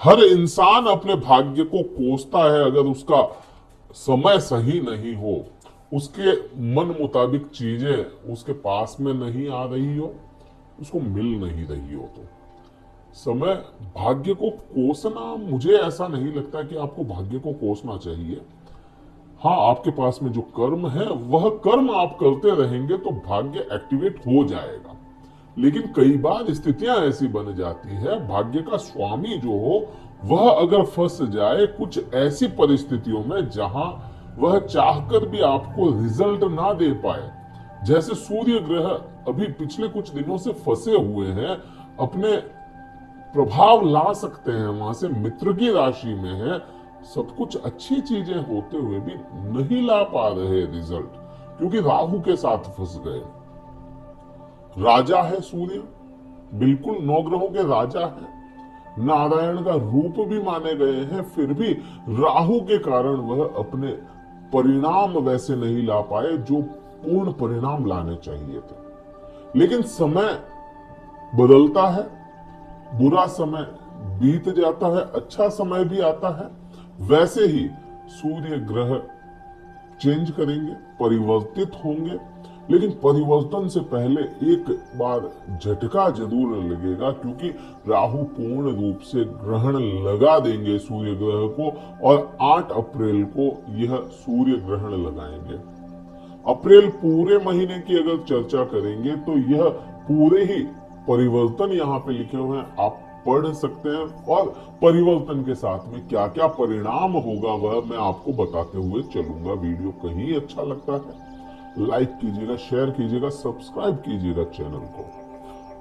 हर इंसान अपने भाग्य को कोसता है अगर उसका समय सही नहीं हो, उसके मन मुताबिक चीजें उसके पास में नहीं आ रही हो, उसको मिल नहीं रही हो। तो समय भाग्य को कोसना, मुझे ऐसा नहीं लगता कि आपको भाग्य को कोसना चाहिए। हाँ, आपके पास में जो कर्म है वह कर्म आप करते रहेंगे तो भाग्य एक्टिवेट हो जाएगा। लेकिन कई बार स्थितियां ऐसी बन जाती है, भाग्य का स्वामी जो हो वह अगर फंस जाए कुछ ऐसी परिस्थितियों में जहां वह चाहकर भी आपको रिजल्ट ना दे पाए, जैसे सूर्य ग्रह अभी पिछले कुछ दिनों से फंसे हुए हैं, अपने प्रभाव ला सकते हैं वहां से, मित्र की राशि में है, सब कुछ अच्छी चीजें होते हुए भी नहीं ला पा रहे रिजल्ट, क्योंकि राहु के साथ फंस गए। राजा है सूर्य, बिल्कुल नौ ग्रहों के राजा है, नारायण का रूप भी माने गए हैं, फिर भी राहु के कारण वह अपने परिणाम वैसे नहीं ला पाए जो पूर्ण परिणाम लाने चाहिए थे। लेकिन समय बदलता है, बुरा समय बीत जाता है, अच्छा समय भी आता है। वैसे ही सूर्य ग्रह चेंज करेंगे, परिवर्तित होंगे, लेकिन परिवर्तन से पहले एक बार झटका जरूर लगेगा, क्योंकि राहु पूर्ण रूप से ग्रहण लगा देंगे सूर्य ग्रह को, और 8 अप्रैल को यह सूर्य ग्रहण लगाएंगे। अप्रैल पूरे महीने की अगर चर्चा करेंगे तो यह पूरे ही परिवर्तन यहाँ पे लिखे हुए हैं, आप पढ़ सकते हैं, और परिवर्तन के साथ में क्या क्या परिणाम होगा वह मैं आपको बताते हुए चलूंगा। वीडियो कहीं अच्छा लगता है लाइक कीजिएगा, शेयर कीजिएगा, सब्सक्राइब कीजिएगा चैनल को,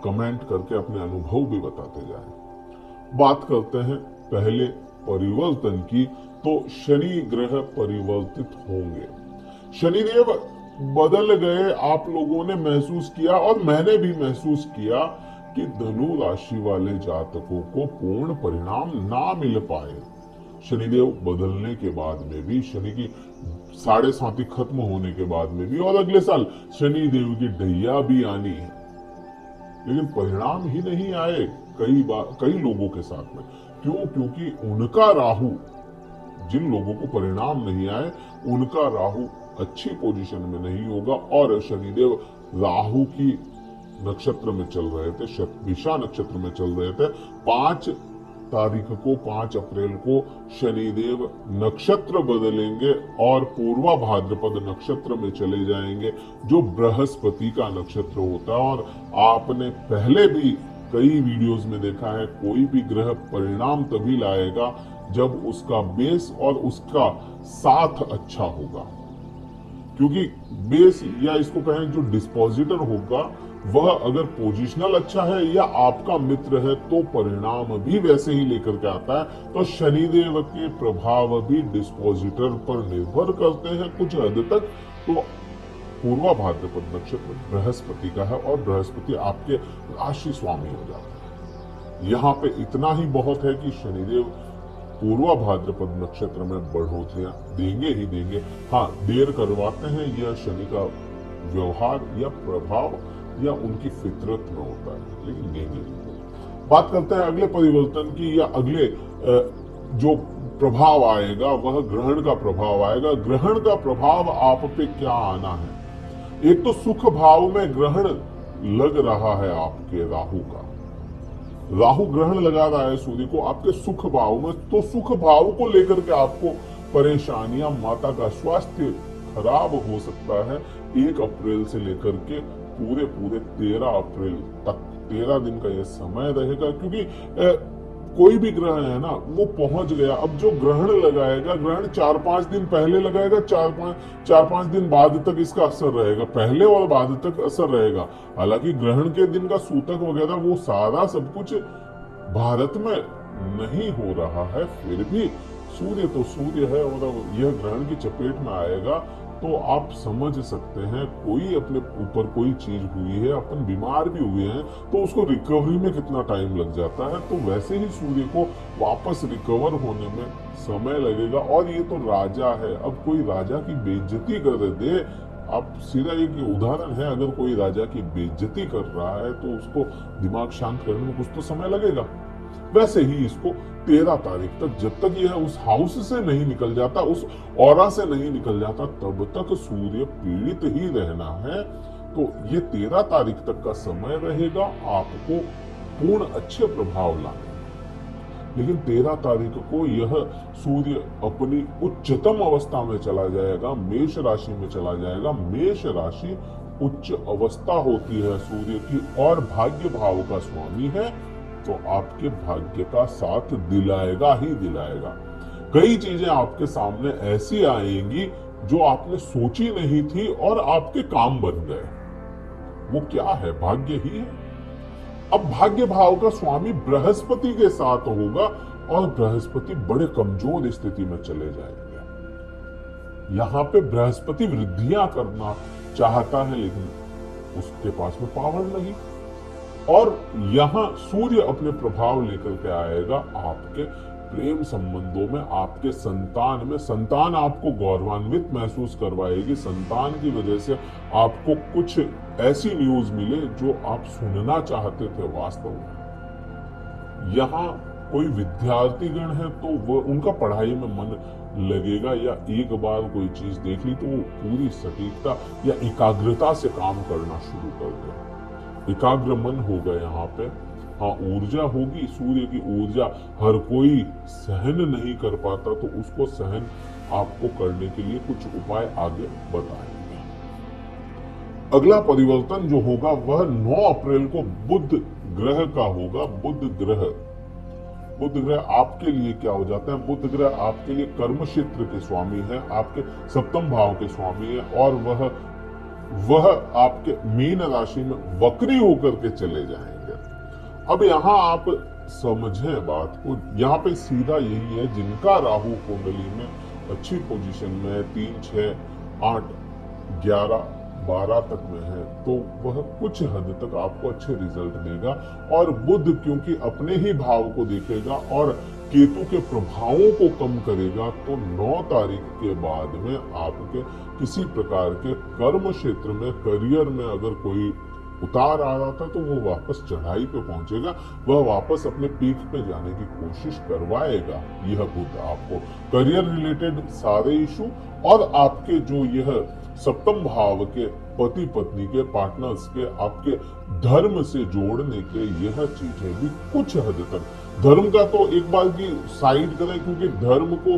कमेंट करके अपने अनुभव भी बताते जाएं। बात करते हैं पहले परिवर्तन की, तो शनि ग्रह परिवर्तित होंगे। शनिदेव बदल गए, आप लोगों ने महसूस किया और मैंने भी महसूस किया कि धनु राशि वाले जातकों को पूर्ण परिणाम ना मिल पाए। शनिदेव बदलने के बाद में भी, शनि की 7.5 खत्म होने के बाद में भी, और अगले साल शनिदेव की ढैया भी आनी है, लेकिन परिणाम ही नहीं आए कई लोगों के साथ में। क्यों? क्योंकि उनका राहु, जिन लोगों को परिणाम नहीं आए उनका राहु अच्छी पोजीशन में नहीं होगा, और शनिदेव राहु की नक्षत्र में चल रहे थे, शतभिषा नक्षत्र में चल रहे थे। 5 तारीख को, 5 अप्रैल को शनिदेव नक्षत्र बदलेंगे और पूर्वा भाद्रपद नक्षत्र में चले जाएंगे, जो बृहस्पति का नक्षत्र होता है। और आपने पहले भी कई वीडियोस में देखा है, कोई भी ग्रह परिणाम तभी लाएगा जब उसका बेस और उसका साथ अच्छा होगा, क्योंकि बेस, या इसको कहें जो डिस्पोजिटर होगा, वह अगर पोजिशनल अच्छा है या आपका मित्र है तो परिणाम भी वैसे ही लेकर के आता है। तो शनिदेव के प्रभाव भी डिस्पोजिटर पर निर्भर करते हैं कुछ हद तक। तो पूर्वा भाद्रपद नक्षत्र बृहस्पति का है, और बृहस्पति आपके राशि स्वामी हो जाता है। यहाँ पे इतना ही बहुत है कि शनिदेव पूर्वा भाद्रपद नक्षत्र में बढ़ोतरियां देंगे ही देंगे। हाँ, देर करवाते हैं, यह शनि का व्यवहार या प्रभाव या उनकी फितरत में होता है, लेकिन देंगे ही। बात करते हैं अगले परिवर्तन की, या अगले जो प्रभाव आएगा वह ग्रहण का प्रभाव आएगा। ग्रहण का प्रभाव आप पे क्या आना है? एक तो सुख भाव में ग्रहण लग रहा है आपके राहु का, राहु ग्रहण लगा रहा है सूर्य को आपके सुख भाव में, तो सुख भाव को लेकर के आपको परेशानियां, माता का स्वास्थ्य खराब हो सकता है 1 अप्रैल से लेकर के पूरे 13 अप्रैल तक। 13 दिन का यह समय रहेगा, क्योंकि कोई भी ग्रह है ना, वो पहुंच गया। अब जो ग्रहण लगाएगा, ग्रहण 4-5 दिन पहले लगाएगा, 4-5 दिन बाद तक इसका असर रहेगा, पहले और बाद तक असर रहेगा। हालांकि ग्रहण के दिन का सूतक वगैरह वो सारा सब कुछ भारत में नहीं हो रहा है, फिर भी सूर्य तो सूर्य है, और यह ग्रहण की चपेट में आएगा तो आप समझ सकते हैं, कोई अपने ऊपर कोई चीज हुई है, अपन बीमार भी हुए हैं, तो उसको रिकवरी में कितना टाइम लग जाता है, तो वैसे ही सूर्य को वापस रिकवर होने में समय लगेगा। और ये तो राजा है, अब कोई राजा की बेइज्जती कर दे, आप सीधा एक उदाहरण है, अगर कोई राजा की बेइज्जती कर रहा है तो उसको दिमाग शांत करने में कुछ तो समय लगेगा। वैसे ही इसको 13 तारीख तक, जब तक यह उस हाउस से नहीं निकल जाता, उस ऑरा से नहीं निकल जाता, तब तक सूर्य पीड़ित ही रहना है। तो ये 13 तारीख तक का समय रहेगा आपको पूर्ण अच्छे प्रभाव लाने। लेकिन 13 तारीख को यह सूर्य अपनी उच्चतम अवस्था में चला जाएगा, मेष राशि में चला जाएगा। मेष राशि उच्च अवस्था होती है सूर्य की, और भाग्य भाव का स्वामी है, तो आपके भाग्य का साथ दिलाएगा ही दिलाएगा। कई चीजें आपके सामने ऐसी आएंगी जो आपने सोची नहीं थी और आपके काम बन गए। वो क्या है? भाग्य ही है। अब भाग्य भाव का स्वामी बृहस्पति के साथ होगा, और बृहस्पति बड़े कमजोर स्थिति में चले जाएंगे। यहां पे बृहस्पति वृद्धियां करना चाहता है, लेकिन उसके पास में पावर नहीं। और यहां सूर्य अपने प्रभाव लेकर के आएगा आपके प्रेम संबंधों में, आपके संतान में। संतान आपको गौरवान्वित महसूस करवाएगी। संतान की वजह से आपको कुछ ऐसी न्यूज मिले जो आप सुनना चाहते थे वास्तव में। यहाँ कोई विद्यार्थी गण है तो वो उनका पढ़ाई में मन लगेगा, या एक बार कोई चीज देख ली तो वो पूरी सटीकता या एकाग्रता से काम करना शुरू कर दे। एकाग्र मन होगा यहाँ पे। हाँ, ऊर्जा होगी, सूर्य की ऊर्जा हर कोई सहन नहीं कर पाता, तो उसको सहन आपको करने के लिए कुछ उपाय आगे बताएंगे। अगला परिवर्तन जो होगा वह 9 अप्रैल को बुध ग्रह का होगा। बुध ग्रह आपके लिए क्या हो जाता है? बुध ग्रह आपके लिए कर्म क्षेत्र के स्वामी है, आपके सप्तम भाव के स्वामी है, और वह आपके मीन राशि में वक्री होकर के चले जाएंगे। अब यहाँ आप समझें बात को, यहाँ पे सीधा यही है, जिनका राहु कुंडली में अच्छी पोजीशन में है, 3, 6, 8, 11, 12 तक में है, तो वह कुछ हद तक आपको अच्छे रिजल्ट देगा। और बुध क्योंकि अपने ही भाव को देखेगा और केतु के प्रभावों को कम करेगा, तो 9 तारीख के बाद में आपके किसी प्रकार के कर्म क्षेत्र में, करियर में अगर कोई उतार आ रहा था, तो वो वापस चढ़ाई पे पहुंचेगा, वह वापस अपने पीक पे जाने की कोशिश करवाएगा। यह बुध आपको करियर रिलेटेड सारे इशू और आपके जो यह सप्तम भाव के पति पत्नी के पार्टनर्स के आपके धर्म से जोड़ने के यह चीजें भी कुछ हद तक, धर्म का तो एक बार की साइड करें, क्योंकि धर्म को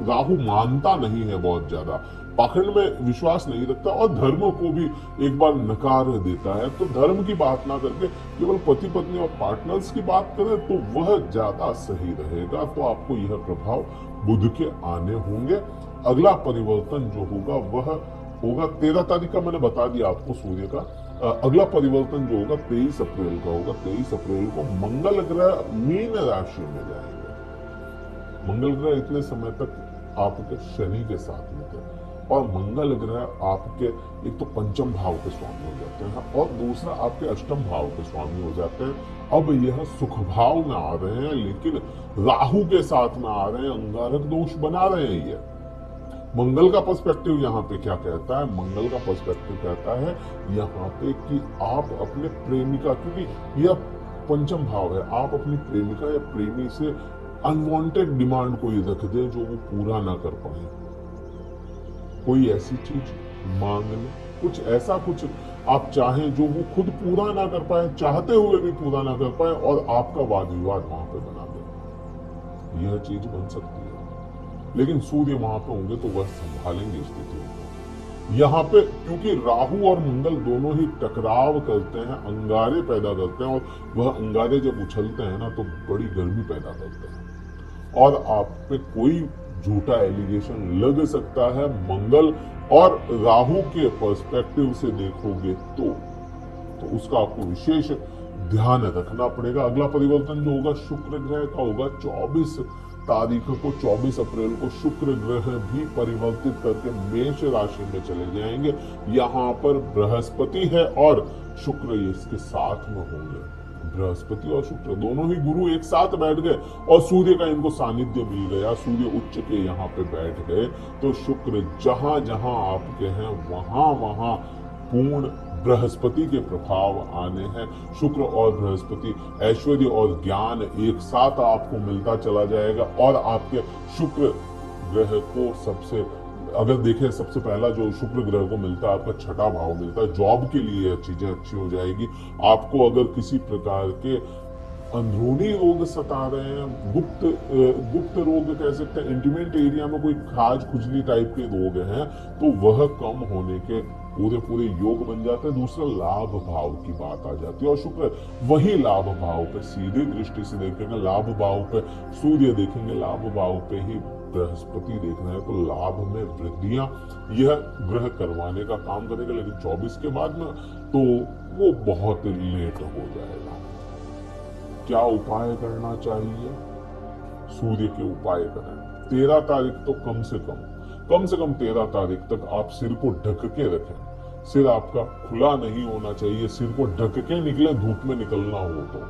राहु मानता नहीं है, बहुत ज्यादा पाखंड में विश्वास नहीं रखता, और धर्म को भी एक बार नकार देता है। तो धर्म की बात ना करके केवल पति पत्नी और पार्टनर्स की बात करें तो वह ज्यादा सही रहेगा। तो आपको यह प्रभाव बुध के आने होंगे। अगला परिवर्तन जो होगा वह होगा 13 तारीख का, मैंने बता दिया आपको सूर्य का। अगला परिवर्तन जो होगा 23 अप्रैल का होगा। 23 अप्रैल को मंगल ग्रह मीन राशि में जाएंगे। मंगल ग्रह इतने समय तक आपके शनि के साथ में थे, और मंगल ग्रह आपके एक तो पंचम भाव के स्वामी हो जाते हैं, और दूसरा आपके अष्टम भाव के स्वामी हो जाते हैं। अब यह सुख भाव में आ रहे हैं, लेकिन राहु के साथ में आ रहे हैं, अंगारक दोष बना रहे हैं। ये मंगल का पर्सपेक्टिव यहाँ पे क्या कहता है? मंगल का पर्सपेक्टिव कहता है यहाँ पे कि आप अपने प्रेमिका, क्योंकि यह पंचम भाव है, आप अपनी प्रेमिका या प्रेमी से अनवांटेड डिमांड कोई रख दे जो वो पूरा ना कर पाए। कोई ऐसी चीज मांग ले, कुछ ऐसा कुछ आप चाहें जो वो खुद पूरा ना कर पाए, चाहते हुए भी पूरा ना कर पाए, और आपका वाद विवाद वहां पे बना दे। यह चीज बन सकती है, लेकिन सूर्य वहां पे होंगे तो वह संभालेंगे स्थिति को। यहाँ पे क्योंकि राहु और मंगल दोनों ही टकराव करते हैं, अंगारे पैदा करते हैं, और वह अंगारे जब उछलते हैं ना तो बड़ी गर्मी पैदा करते हैं, और आप पे कोई झूठा एलिगेशन लग सकता है। मंगल और राहु के पर्सपेक्टिव से देखोगे तो उसका आपको विशेष ध्यान रखना पड़ेगा। अगला परिवर्तन जो होगा शुक्र ग्रह का होगा। 24 तारीख को, 24 अप्रैल को शुक्र ग्रह भी परिवर्तित करके मेष राशि में चले जाएंगे। यहाँ पर बृहस्पति है और शुक्र इसके साथ में होंगे। बृहस्पति और शुक्र दोनों ही गुरु एक साथ बैठ गए, और सूर्य का इनको सानिध्य मिल गया, सूर्य उच्च के यहाँ पे बैठ गए। तो शुक्र जहां जहां आपके हैं वहां वहां पूर्ण बृहस्पति के प्रभाव आने हैं। शुक्र और बृहस्पति, ऐश्वर्य और ज्ञान एक साथ आपको मिलता चला जाएगा। और आपके शुक्र ग्रह को सबसे, अगर देखें, सबसे पहला जो शुक्र ग्रह को मिलता है आपका छठा भाव मिलता है। जॉब के लिए चीजें अच्छी हो जाएगी। आपको अगर किसी प्रकार के अंदरूनी रोग सता रहे हैं, गुप्त रोग कह सकते हैं, इंटीमेट एरिया में कोई खाज खुजली टाइप के रोग हैं, तो वह कम होने के पूरे योग बन जाते हैं। दूसरा, लाभ भाव की बात आ जाती है और शुक्र वही लाभ भाव पे सीधी दृष्टि से देखेंगे, लाभ भाव पे सूर्य देखेंगे, लाभ भाव पे ही बृहस्पति देख रहे हैं, तो लाभ में वृद्धियां यह ग्रह करवाने का काम करेगा। लेकिन 24 के बाद में तो वो बहुत लेट हो जाएगा। क्या उपाय करना चाहिए? सूर्य के उपाय करें। 13 तारीख तो कम से कम 13 तारीख तक आप सिर को ढक के रखें। सिर आपका खुला नहीं होना चाहिए, सिर को ढक के निकले, धूप में निकलना हो तो,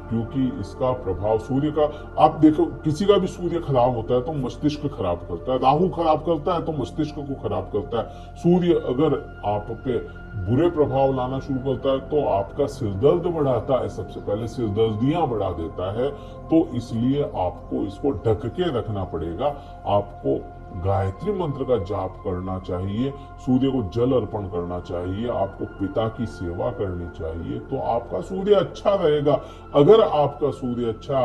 क्योंकि इसका प्रभाव सूर्य का, आप देखो किसी का भी सूर्य खराब होता है तो मस्तिष्क खराब करता है, राहु खराब करता है तो मस्तिष्क को खराब करता है। सूर्य अगर आप पे बुरे प्रभाव लाना शुरू करता है तो आपका सिरदर्द बढ़ाता है, सबसे पहले सिरदर्दियां बढ़ा देता है। तो इसलिए आपको इसको ढक के रखना पड़ेगा। आपको गायत्री मंत्र का जाप करना चाहिए, सूर्य को जल अर्पण करना चाहिए, आपको पिता की सेवा करनी चाहिए, तो आपका सूर्य अच्छा रहेगा। अगर आपका सूर्य अच्छा,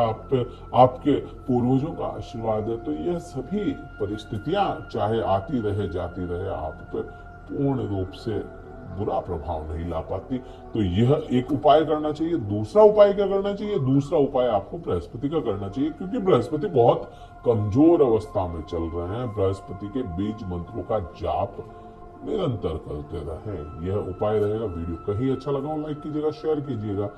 आपके पूर्वजों का आशीर्वाद है, तो यह सभी परिस्थितियां चाहे आती रहे जाती रहे, आप पे पूर्ण रूप से बुरा प्रभाव नहीं ला पाती। तो यह एक उपाय करना चाहिए। दूसरा उपाय क्या करना चाहिए? दूसरा उपाय आपको बृहस्पति का करना चाहिए, क्योंकि बृहस्पति बहुत कमजोर अवस्था में चल रहे हैं। बृहस्पति के बीज मंत्रों का जाप निरंतर करते रहें, यह उपाय रहेगा। वीडियो कहीं अच्छा लगा हो लाइक कीजिएगा, शेयर कीजिएगा।